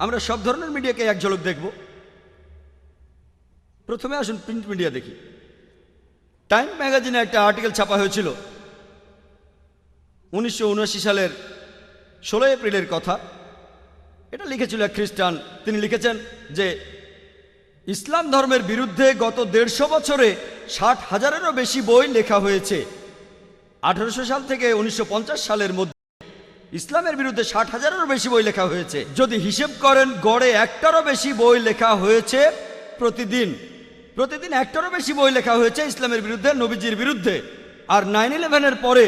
আমরা সব ধরনের মিডিয়াকে এক ঝলক দেখব। প্রথমে আসুন প্রিন্ট মিডিয়া দেখি। টাইম ম্যাগাজিনে একটা আর্টিকেল ছাপা হয়েছিল 1979 সালের 16 এপ্রিলের কথা। এটা লিখেছিল এক খ্রিস্টান। তিনি লিখেছেন যে ইসলাম ধর্মের বিরুদ্ধে গত 150 বছরে 60,000-এরও বেশি বই লেখা হয়েছে। 1800 সাল থেকে 1950 সালের মধ্যে ইসলামের বিরুদ্ধে 60,000-এরও বেশি বই লেখা হয়েছে। যদি হিসেব করেন গড়ে একটারও বেশি বই লেখা হয়েছে প্রতিদিন। প্রতিদিন একটারও বেশি বই লেখা হয়েছে ইসলামের বিরুদ্ধে, নবীজির বিরুদ্ধে। আর 9/11-এর পরে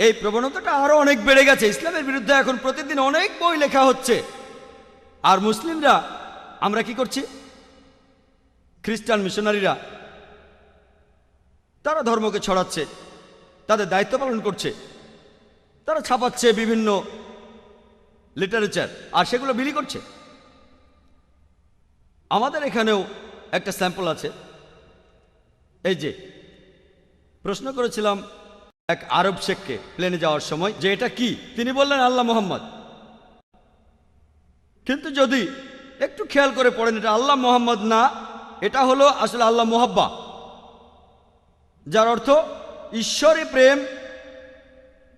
এই প্রবণতাটা আরো অনেক বেড়ে গেছে। ইসলামের বিরুদ্ধে এখন প্রতিদিন অনেক বই লেখা হচ্ছে। আর মুসলিমরা আমরা কি করছি? খ্রিস্টান মিশনারিরা তারা ধর্মকে ছড়াচ্ছে, তাদের দায়িত্ব পালন করছে। তারা ছাপাচ্ছে বিভিন্ন লিটারেচার আর সেগুলো বিলি করছে। আমাদের এখানেও একটা স্যাম্পল আছে। এই যে প্রশ্ন করেছিলাম এক আরব শেখকে প্লেনে যাওয়ার সময় যে এটা কি, তিনি বললেন আল্লাহ মোহাম্মদ। কিন্তু যদি একটু খেয়াল করে পড়েন এটা আল্লাহ মোহাম্মদ না, এটা হলো আসলে আল্লাহ মোহাব্বা, যার অর্থ ঈশ্বরী প্রেম।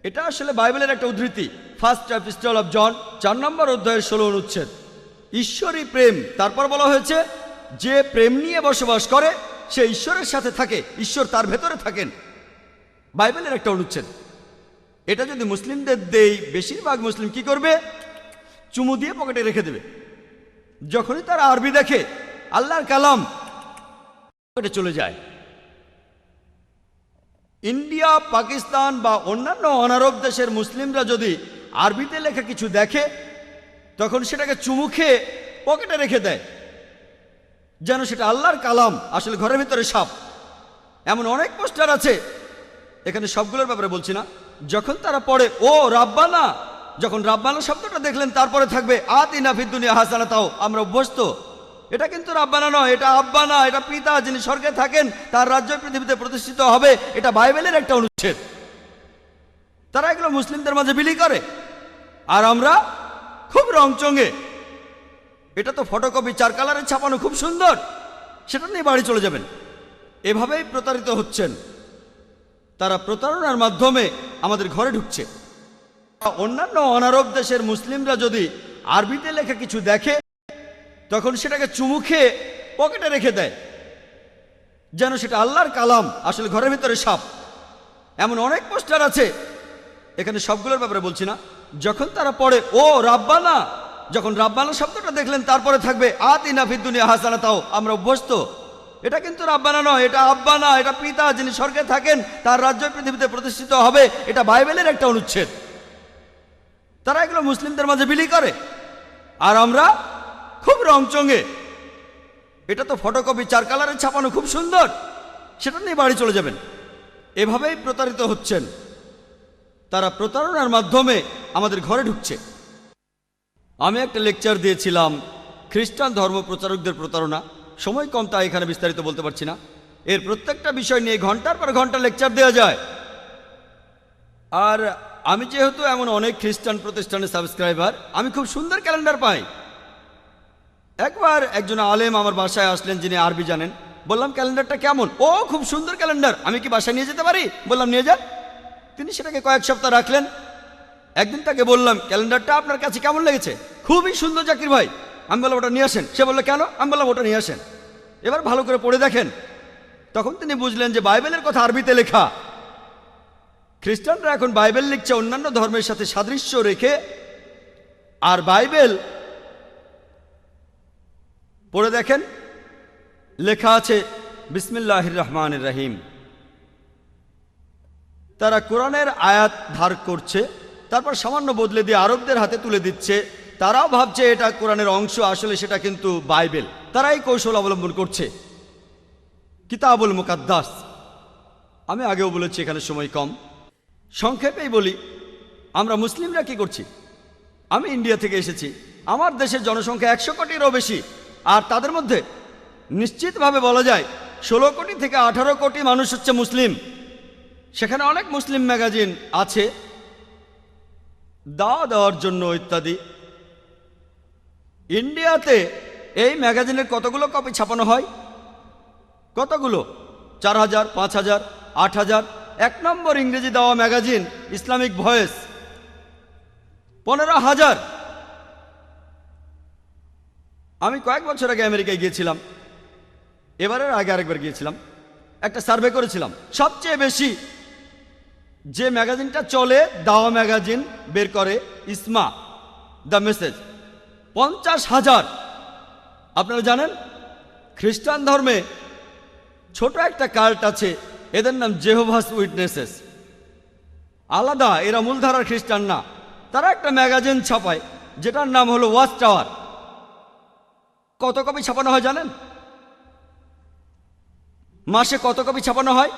এটা আসলে বাইবেলের একটা উদ্ধৃতি। ফার্স্ট এপিস্টল অফ জন 4 নম্বর অধ্যায়ের 16 অনুচ্ছেদ। ঈশ্বরী প্রেম। তারপর বলা হয়েছে যে প্রেম নিয়ে বসবাস করে সে ঈশ্বরের সাথে থাকে, ঈশ্বর তার ভেতরে থাকেন। বাইবেলের একটা অনুচ্ছেদ। এটা যদি মুসলিমদের দেই, বেশিরভাগ মুসলিম কি করবে? চুমু দিয়ে পকেটে রেখে দেবে। যখনই তারা আরবি দেখে আল্লাহর কালাম পকেটে চলে যায়। ইন্ডিয়া, পাকিস্তান বা অন্যান্য অনারব দেশের মুসলিমরা যদি আরবিতে লেখা কিছু দেখে তখন সেটাকে চুমু খেয়ে পকেটে রেখে দেয়, যেন সেটা আল্লাহর কালাম, আসলে ঘরের ভিতরে সাপ। এমন অনেক পোস্টার আছে, এখানে সবগুলোর ব্যাপারে বলছি না। যখন তারা পড়ে ও রাব্বানা, যখন রাব্বানা শব্দটা দেখলেন তারপরে থাকবে আতিনা ফিদ দুনিয়া হাসানাতাও, আমরা অভ্যস্ত। এটা কিন্তু রাব্বানা নয়, এটা আব্বানা, এটা পিতা যিনি স্বর্গে থাকেন, তার রাজ্য পৃথিবীতে প্রতিষ্ঠিত হবে। এটা বাইবেলের একটা অনুচ্ছেদ। তারা এগুলো মুসলিমদের মাঝে বিলি করে আর আমরা খুব রংচঙে এটা তো ফটোকপি 4 কালারের ছাপানো, খুব সুন্দর, সেটা নিয়ে বাড়ি চলে যাবেন। এভাবেই প্রতারিত হচ্ছেন। তারা প্রতারণার মাধ্যমে আমাদের ঘরে ঢুকছে। অন্যান্য অনারব দেশের মুসলিমরা যদি আরবিতে লেখা কিছু দেখে তখন সেটাকে চুমু খেয়ে পকেটে রেখে দেয়, যেন সেটা আল্লাহর কালাম, আসলে ঘরের ভিতরে সাপ। এমন অনেক পোস্টার আছে, এখানে সবগুলোর ব্যাপারে বলছি না। যখন তারা পড়ে ও রাব্বানা, যখন রাব্বানা শব্দটা দেখলেন তারপরে থাকবে আতিনা ফিদ দুনিয়া হাসানাতাও, আমরা অভ্যস্ত। এটা কিন্তু রাব্বানা নয়, এটা আব্বানা, এটা পিতা যিনি স্বর্গে থাকেন, তার রাজ্য পৃথিবীতে প্রতিষ্ঠিত হবে। এটা বাইবেলের একটা অনুচ্ছেদ। তারা এগুলো মুসলিমদের মাঝে বিলি করে আর আমরা খুব রংচঙে এটা তো ফটোকপি 4 কালারের ছাপানো, খুব সুন্দর, সেটা নিয়ে বাড়ি চলে যাবেন। এভাবেই প্রতারিত হচ্ছেন। তারা প্রতারণার মাধ্যমে আমাদের ঘরে ঢুকছে। আমি একটা লেকচার দিয়েছিলাম খ্রিস্টান ধর্ম প্রচারকদের প্রতারণা। সময় কম, তাই এখানে বিস্তারিত বলতে পারছি না। এর প্রত্যেকটা বিষয় নিয়ে ঘন্টার পর ঘন্টা লেকচার দেওয়া যায়। আর আমি যেহেতু এমন অনেক খ্রিস্টান প্রতিষ্ঠানের সাবস্ক্রাইবার, আমি খুব সুন্দর ক্যালেন্ডার পাই। একবার একজন আলেম আমার বাসায় আসলেন যিনি আরবি জানেন। বললাম ক্যালেন্ডারটা কেমন? ও খুব সুন্দর ক্যালেন্ডার, আমি কি বাসায় নিয়ে যেতে পারি? বললাম নিয়ে যান। তিনি সেটাকে কয়েক সপ্তাহ রাখলেন। একদিন তাকে বললাম ক্যালেন্ডারটা আপনার কাছে কেমন লেগেছে? খুবই সুন্দর জাকির ভাই। আমি বললাম ওটা নিয়ে আসেন। সে বললো কেন? আমি বললাম ওটা নিয়ে আসেন, এবার ভালো করে পড়ে দেখেন। তখন তিনি বুঝলেন যে বাইবেলের কথা আরবিতে লেখা। খ্রিস্টানরা এখন বাইবেল লিখছে অন্যান্য ধর্মের সাথে সাদৃশ্য রেখে। আর বাইবেল পড়ে দেখেন, লেখা আছে বিসমিল্লাহির রহমানির রহিম। তারা কোরআনের আয়াত ধার করছে, তারপর সামান্য বদলে দিয়ে আরবদের হাতে তুলে দিচ্ছে। তারাও ভাবছে এটা কোরআনের অংশ, আসলে সেটা কিন্তু বাইবেল। তারা এই কৌশল অবলম্বন করছে। কিতাবুল মুকাদ্দাস। আমি আগেও বলেছি, এখানে সময় কম, সংক্ষেপেই বলি। আমরা মুসলিমরা কি করছি? আমি ইন্ডিয়া থেকে এসেছি। আমার দেশের জনসংখ্যা 100 কোটিরও বেশি। আর তাদের মধ্যে নিশ্চিতভাবে বলা যায় 16 কোটি থেকে 18 কোটি মানুষ হচ্ছে মুসলিম। সেখানে অনেক মুসলিম ম্যাগাজিন আছে দাওয়া দেওয়ার জন্য ইত্যাদি। ইন্ডিয়াতে এই ম্যাগাজিনের কতগুলো কপি ছাপানো হয়? কতগুলো? 4000, 5000, 8000। 1 নম্বর ইংরেজি দেওয়া ম্যাগাজিন ইসলামিক ভয়েস 15,000। আমি কয়েক বছর আগে আমেরিকায় গিয়েছিলাম, এবারের আগে আরেকবার গিয়েছিলাম, একটা সার্ভে করেছিলাম। সবচেয়ে বেশি যে ম্যাগাজিনটা চলে, দাওয়া ম্যাগাজিন বের করে ইসমা, দ্য মেসেজ, 50,000। আপনারা জানেন খ্রিস্টান ধর্মে ছোট একটা কাল্ট আছে, এদের নাম জেহোভাস উইটনেসেস। আলাদা, এরা মূলধারার খ্রিস্টান না। তারা একটা ম্যাগাজিন ছাপায় যেটার নাম হলো ওয়াচ টাওয়ার। কত কপি ছাপানো হয় জানেন? মাসে কত কপি ছাপানো হয়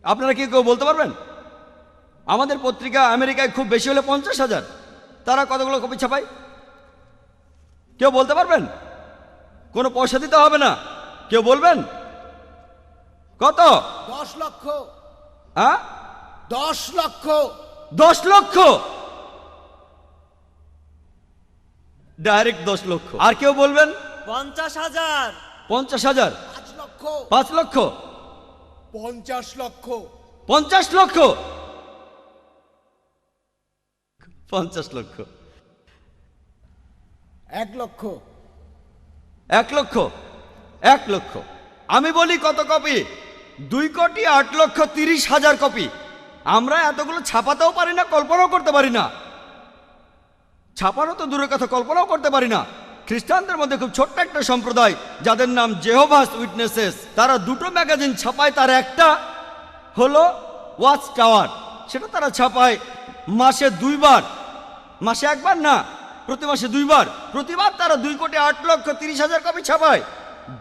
আপনারা কি কেউ বলতে পারবেন? আমাদের পত্রিকা আমেরিকায় খুব বেশি হলে 50,000। তারা কতগুলো কপি ছাপায় কেউ বলতে পারবেন? কোনো পয়সা দিতে হবে না। কেউ বলবেন কত? 10 লক্ষ। হ্যাঁ, 10 লক্ষ। 10 লক্ষ, ডাইরেক্ট 10 লক্ষ। আর কেউ বলবেন 50,000। 50,000, 5 লক্ষ। 5 লক্ষ, 50 লক্ষ। 50 লক্ষ, 50 লক্ষ, 1 লক্ষ। 1 লক্ষ, 1 লক্ষ। আমি বলি কত কপি? 2,08,30,000 কপি। আমরা এতগুলো ছাপাতেও পারি না, কল্পনাও করতে পারি না। ছাপানো তো দূরের কথা, কল্পনাও করতে পারি না। খ্রিস্টানদের মধ্যে খুব ছোট্ট একটা সম্প্রদায় যাদের নাম জেহোভাস উইটনেসেস, তারা দুটো ম্যাগাজিন ছাপায়। তার একটা হলো ওয়াচ টাওয়ার, সেটা তারা ছাপায় মাসে 2 বার। মাসে একবার না, প্রতি মাসে 2 বার। প্রতিবার তারা 2,08,30,000 কপি ছাপায়।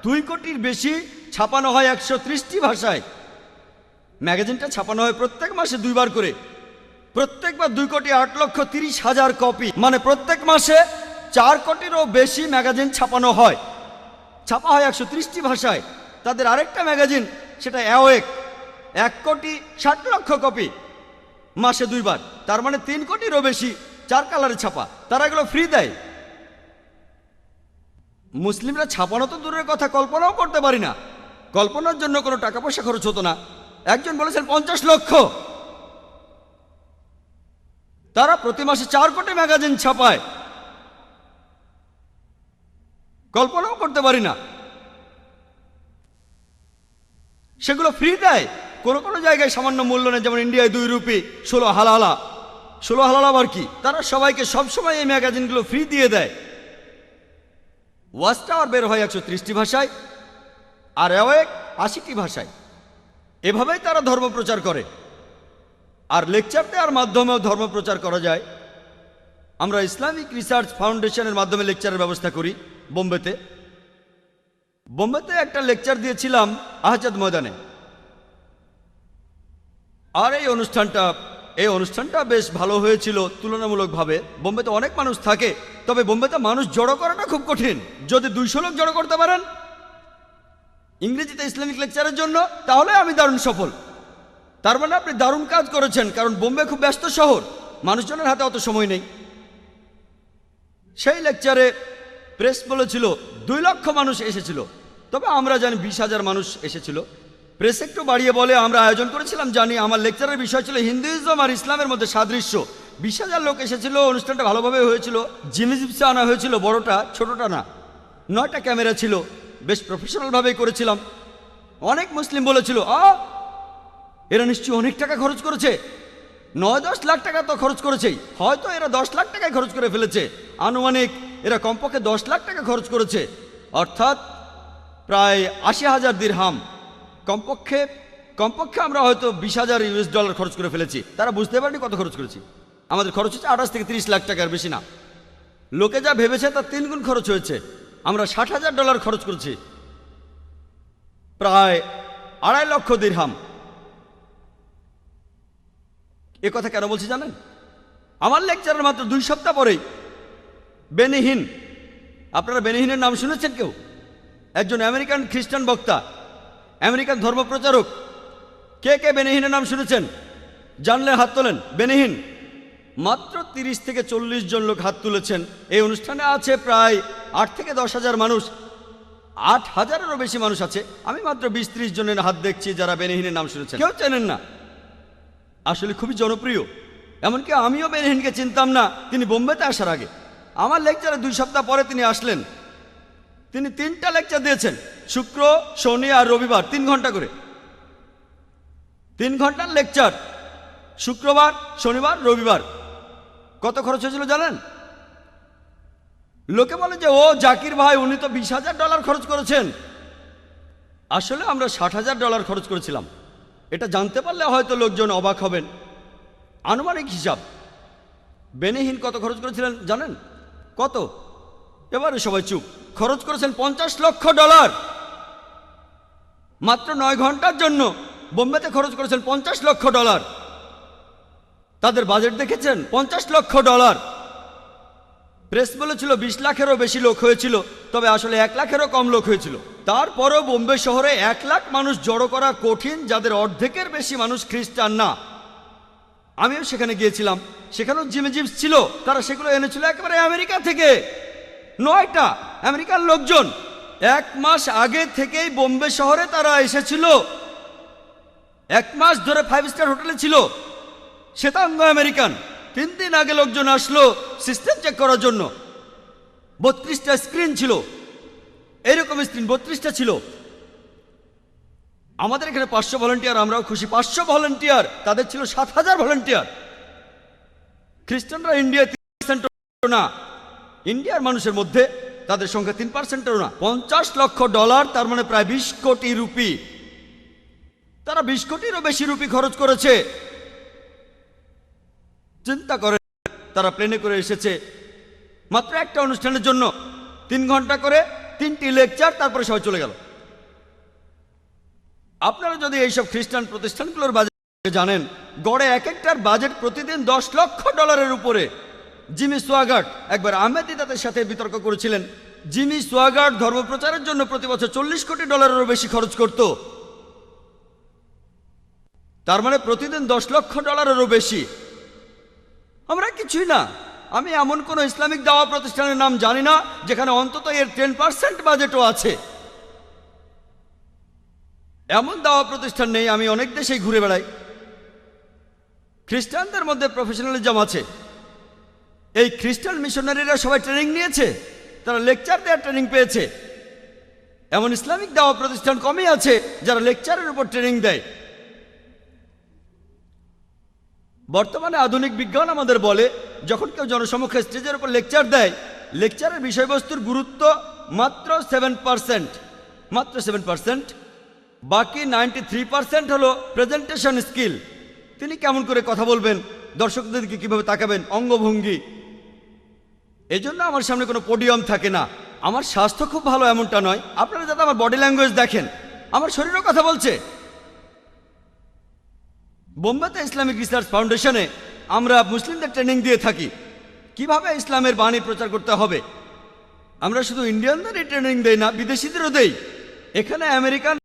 2 কোটির বেশি ছাপানো হয় 130টি ভাষায়। ম্যাগাজিনটা ছাপানো হয় প্রত্যেক মাসে 2 বার করে। প্রত্যেকবার 2,08,30,000 কপি, মানে প্রত্যেক মাসে 4 কোটিরও বেশি ম্যাগাজিন ছাপানো হয়। ছাপা হয় 130টি ভাষায়। তাদের আরেকটা ম্যাগাজিন, সেটা অ্যাওয়েক, 1,60,00,000 কপি, মাসে 2 বার। তার মানে 3 কোটিরও বেশি, 4 কালারে ছাপা। তারা এগুলো ফ্রি দেয়। মুসলিমরা ছাপানো তো দূরের কথা, কল্পনাও করতে পারি না। কল্পনার জন্য কোনো টাকা পয়সা খরচ হতো না। একজন বলেছেন 50 লক্ষ। তারা প্রতি মাসে 4 কোটি ম্যাগাজিন ছাপায়। কল্পনাও করতে পারি না। সেগুলো ফ্রি দেয়। কোনো কোনো জায়গায় সামান্য মূল্য নেই, যেমন ইন্ডিয়ায় 2 রুপি, 16 হালালা। 16 হালালা আবার কি? তারা সবাইকে সবসময় এই ম্যাগাজিনগুলো ফ্রি দিয়ে দেয়। ওয়াচ টাওয়ার বের হয় 130টি ভাষায়, আর অ্যাওয়েক 80টি ভাষায়। এভাবেই তারা ধর্ম প্রচার করে। আর লেকচার দেওয়ার মাধ্যমেও ধর্ম প্রচার করা যায়। আমরা ইসলামিক রিসার্চ ফাউন্ডেশনের মাধ্যমে লেকচারের ব্যবস্থা করি বোম্বেতে। বোম্বেতে একটা লেকচার দিয়েছিলাম আহজাদ ময়দানে। আর এই অনুষ্ঠানটা বেশ ভালো হয়েছিল তুলনামূলকভাবে। বোম্বেতে অনেক মানুষ থাকে, তবে বোম্বেতে মানুষ জড়ো করাটা খুব কঠিন। যদি 200 লোক জড়ো করতে পারেন ইংরেজিতে ইসলামিক লেকচারের জন্য, তাহলে আমি দারুণ সফল। তার মানে আপনি দারুণ কাজ করেছেন, কারণ বোম্বে খুব ব্যস্ত শহর, মানুষজনের হাতে অত সময় নেই। সেই লেকচারে প্রেস বলেছিল 2 লক্ষ মানুষ এসেছিল, তবে আমরা জানি 20,000 মানুষ এসেছিল। প্রেস একটু বাড়িয়ে বলে আমরা আয়োজন করেছিলাম জানি। আমার লেকচারের বিষয় ছিল হিন্দুইজম আর ইসলামের মধ্যে সাদৃশ্য। 20,000 লোক এসেছিল। অনুষ্ঠানটা ভালোভাবে হয়েছিল। জিমি জিপসে আনা হয়েছিল, বড়টা, ছোটটা না। 9টা ক্যামেরা ছিল, বেশ প্রফেশনালভাবেই করেছিলাম। অনেক মুসলিম বলেছিল এরা নিশ্চয়ই অনেক টাকা খরচ করেছে, 9-10 লাখ টাকা তো খরচ করেছেই, হয়তো এরা 10 লাখ টাকায় খরচ করে ফেলেছে। আনুমানিক এরা কমপক্ষে 10 লাখ টাকা খরচ করেছে, অর্থাৎ প্রায় 80,000 দিরহাম। কমপক্ষে আমরা হয়তো $20,000 খরচ করে ফেলেছি। তারা বুঝতে পারেনি কত খরচ করেছি। আমাদের খরচ হচ্ছে 28 থেকে 30 লাখ টাকার বেশি না। লোকে যা ভেবেছে তার 3 গুণ খরচ হয়েছে। আমরা $60,000 খরচ করেছি, প্রায় 2.5 লক্ষ দিরহাম। এ কথা কেন বলছি জানেন? আমার লেকচারের মাত্র 2 সপ্তাহ পরেই বেনি হিন, আপনারা বেনি হিনের নাম শুনেছেন কেউ? একজন আমেরিকান খ্রিস্টান বক্তা, আমেরিকান ধর্মপ্রচারক। কে কে বেনি হিনের নাম শুনেছেন? জানলে হাত তোলেন। বেনি হিন মাত্র 30 থেকে 40 জন লোক হাত তুলেছেন। এই অনুষ্ঠানে আছে প্রায় 8 থেকে 10,000 মানুষ। 8,000-এরও বেশি মানুষ আছে। আমি মাত্র 20-30 জনের হাত দেখছি যারা বেনিহিনের নাম শুনেছেন। কেউ চেনেন না। আসলে খুবই জনপ্রিয়। এমনকি আমিও বেনিহিনকে চিনতাম না তিনি বোম্বেতে আসার আগে। আমার লেকচারে 2 সপ্তাহ পরে তিনি আসলেন। তিনি 3টা লেকচার দিয়েছেন, শুক্র, শনি আর রবিবার, 3 ঘন্টা করে। 3 ঘন্টার লেকচার, শুক্রবার, শনিবার, রবিবার। কত খরচ হয়েছিল জানেন? লোকে বলে যে ও জাকির ভাই উনি তো $20,000 খরচ করেছেন। আসলে আমরা $60,000 খরচ করেছিলাম। এটা জানতে পারলে হয়তো লোকজন অবাক হবেন। আনুমানিক হিসাব। বেনিহিন কত খরচ করেছিলেন জানেন? কত? এবারে সবাই চুপ। খরচ করেছেন $50 লক্ষ। মাত্র 9 ঘন্টার জন্য বোম্বেতে খরচ করেছেন $50 লক্ষ। তাদের বাজেট দেখেছেন? $50 লক্ষ। প্রেস বলেছিল 20 লাখেরও বেশি লোক হয়েছিল, তবে আসলে 1 লাখেরও কম লোক হয়েছিল। তারপরও বোম্বে শহরে 1 লাখ মানুষ জড়ো করা কঠিন, যাদের অর্ধেকের বেশি মানুষ খ্রিস্টান না। আমিও সেখানে গিয়েছিলাম। সেখানেও জিমি জিপস ছিল। তারা সেগুলো এনেছিল একেবারে আমেরিকা থেকে। 9টা আমেরিকার লোকজন 1 মাস আগে থেকেই বোম্বে শহরে তারা এসেছিল। 1 মাস ধরে 5 স্টার হোটেলে ছিল। শ্বেতাঙ্গ আমেরিকান। 3 দিন আগে লোকজন আসলো সিস্টেম চেক করার জন্য। 32টা স্ক্রিন ছিল। এরকম স্ক্রিন 32টা ছিল। আমাদের এখানে 500 ভলান্টিয়ার, আমরাও খুশি। 500 ভলান্টিয়ার, তাদের ছিল 7,000 ভলান্টিয়ার। খ্রিস্টানরা ইন্ডিয়ায় 3% না। ইন্ডিয়ার মানুষের মধ্যে তাদের সংখ্যা 3%ও না। $50 লক্ষ, তার মানে প্রায় 20 কোটি রুপি। তারা 20 কোটিরও বেশি রুপি খরচ করেছে। চিন্তা করেন, তারা প্লেনে করে এসেছে মাত্র একটা অনুষ্ঠানের জন্য। 3 ঘন্টা করে 3টি লেকচার, তারপরে সবাই চলে গেল। আপনারা যদি এইসব খ্রিস্টান প্রতিষ্ঠানগুলোর বাজেট জানেন, গড়ে এক একটার বাজেট প্রতিদিন $10 লক্ষ উপরে। জিমি সোয়াগার্ট একবার আহমেদ দিদাতের সাথে বিতর্ক করেছিলেন। জিমি সোয়াগার্ট ধর্মপ্রচারের জন্য প্রতি বছর $40 কোটিরও বেশি খরচ করত। তার মানে প্রতিদিন $10 লক্ষ বেশি। আমরা কিছুই না। আমি এমন কোন ইসলামিক দাওয়া প্রতিষ্ঠানের নাম জানি না যেখানে অন্তত এর 10% বাজেটও আছে। এমন দাওয়া প্রতিষ্ঠান নেই। আমি অনেক দেশেই ঘুরে বেড়াই। খ্রিস্টানদের মধ্যে প্রফেশনালিজম আছে। এই খ্রিস্টান মিশনারিরা সবাই ট্রেনিং নিয়েছে, তারা লেকচার দেওয়ার ট্রেনিং পেয়েছে। এমন ইসলামিক দাওয়া প্রতিষ্ঠান কমই আছে যারা লেকচারের উপর ট্রেনিং দেয়। বর্তমানে আধুনিক বিজ্ঞান আমাদের বলে, যখন কেউ জনসমক্ষে স্টেজের উপর লেকচার দেয়, লেকচারের বিষয়বস্তুর গুরুত্ব মাত্র 7%। মাত্র 7%। বাকি 93% হলো প্রেজেন্টেশন স্কিল। তিনি কেমন করে কথা বলবেন, দর্শকদেরকে কিভাবে তাকাবেন, অঙ্গভঙ্গি। এজন্য আমার সামনে কোনো পোডিয়াম থাকে না। আমার স্বাস্থ্য খুব ভালো এমনটা নয়। আপনারা যাতে আমার বডি ল্যাঙ্গুয়েজ দেখেন, আমার শরীরও কথা বলছে। বোম্বেতে ইসলামিক রিসার্চ ফাউন্ডেশনে আমরা মুসলিমদের ট্রেনিং দিয়ে থাকি কিভাবে ইসলামের বাণী প্রচার করতে হবে। আমরা শুধু ইন্ডিয়ানদেরই ট্রেনিং দেই না, বিদেশিদেরও দেই। এখানে আমেরিকান